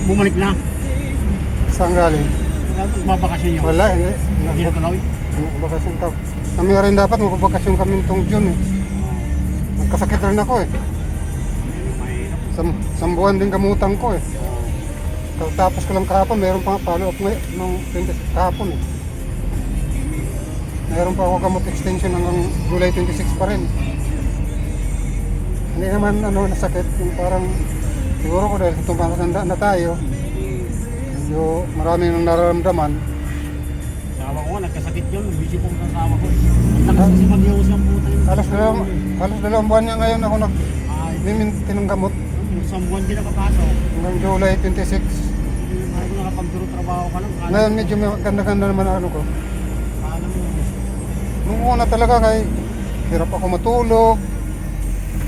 bumalik na. Saan galing? Magbabakasyon nyo. Wala, hindi. Hindi na tuloy. Bakasyon ka. Kami rin dapat magbabakasyon kami itong June eh. Nagkasakit rin ako eh. Isang buwan din gamutan ko eh. Tapos ko lang kahapon, mayroon pa follow up nung 20 kahapon eh. Mayroon pa ako gamot extension hanggang July 26 pa rin. Hindi naman nasakit, yung parang siguro ko dahil itong matanda na tayo, medyo marami nang nararamdaman. Sawa ko nga, nagkasakit yun. Busy po ang kasama ko. Ang takas kasi mag-iwas ang puta yun. Halos dalawang buwan niya ngayon ako nag-miminti ng gamot. Isang buwan din nakapasok. Hanggang July 26. Ay ko nakapagturo trabaho ka lang. Ngayon medyo ganda-ganda naman ano ko. Alam mo. Nung una talaga kay hirap ako matulog.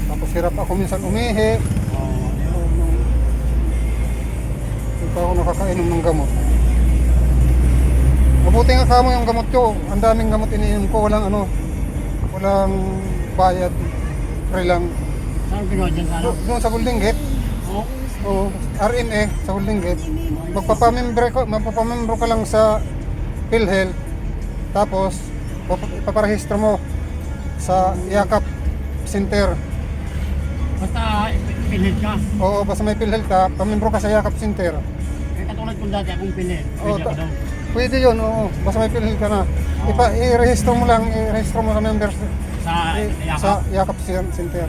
Tapos hirap ako minsan umihi. Hindi pa ako nakakainom ng gamot. Mabuti nga kamo yung gamot ko. Ang daming gamot iniinom ko. Walang bayad. Free lang. Saan ginawa dyan sa ano? Doon sa Golden Gate. Oo. O RMA sa Golden Gate. Magpapamembro ka lang sa PhilHealth. Tapos ipaparehistro mo sa Yakap Center. Basta pinhead ka. Oo, basta may PhilHealth ka, pamembro ka sa Yakap Center. Eh katulad kung dati akong pinhead. Oo, Pwede ako daw. pwede yun, oo. Basta may PhilHealth ka na. I-rehistro mo lang, i-rehistro mo sa members Sa sa Yakap. Yakap Center.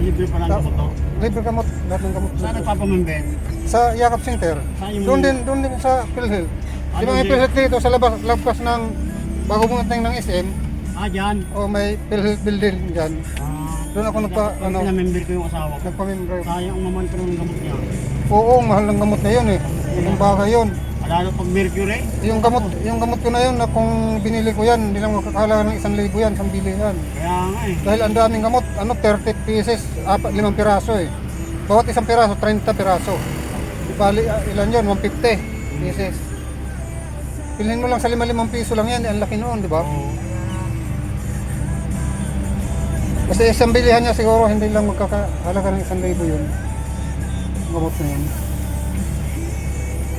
Libre pa lang ako to. Libre gamot, lahat ng gamot. Saan nagpapamember? Sa Yakap Center. Doon din sa PhilHealth. Di ba may PhilHealth dito sa labas ng bago mong tingin ng SM? Dyan. O may PhilHealth building dyan. Doon ako Pinamember ko yung asawa ko. nagpamembro. Sayang ang maman ko ng gamot niya. Oo, mahal ng gamot na yun eh. Yung bagay yun. Lalo pag mercury. Yung gamot ko na yun na kung binili ko yan, hindi lang makakahalaga ng 1,000 yan, 1 bilihan. Kaya nga eh. Dahil ang daming gamot, 30 pieces, 5 piraso eh. Bawat isang piraso, 30 piraso. Di bali, ilan yun? 150 pieces. Pilhin mo lang sa 5 piso lang yan, ang laki noon, di ba? Oo. Kasi isang bilihan niya siguro, hindi lang magkakahalaga ng 1,000 yun. Ang gamot na yun.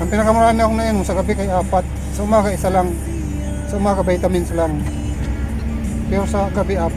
Ang pinakamarami ako na yun, sa gabi kay 4. Sa umaga isa lang. Sa umaga vitamins lang. Pero sa gabi 4.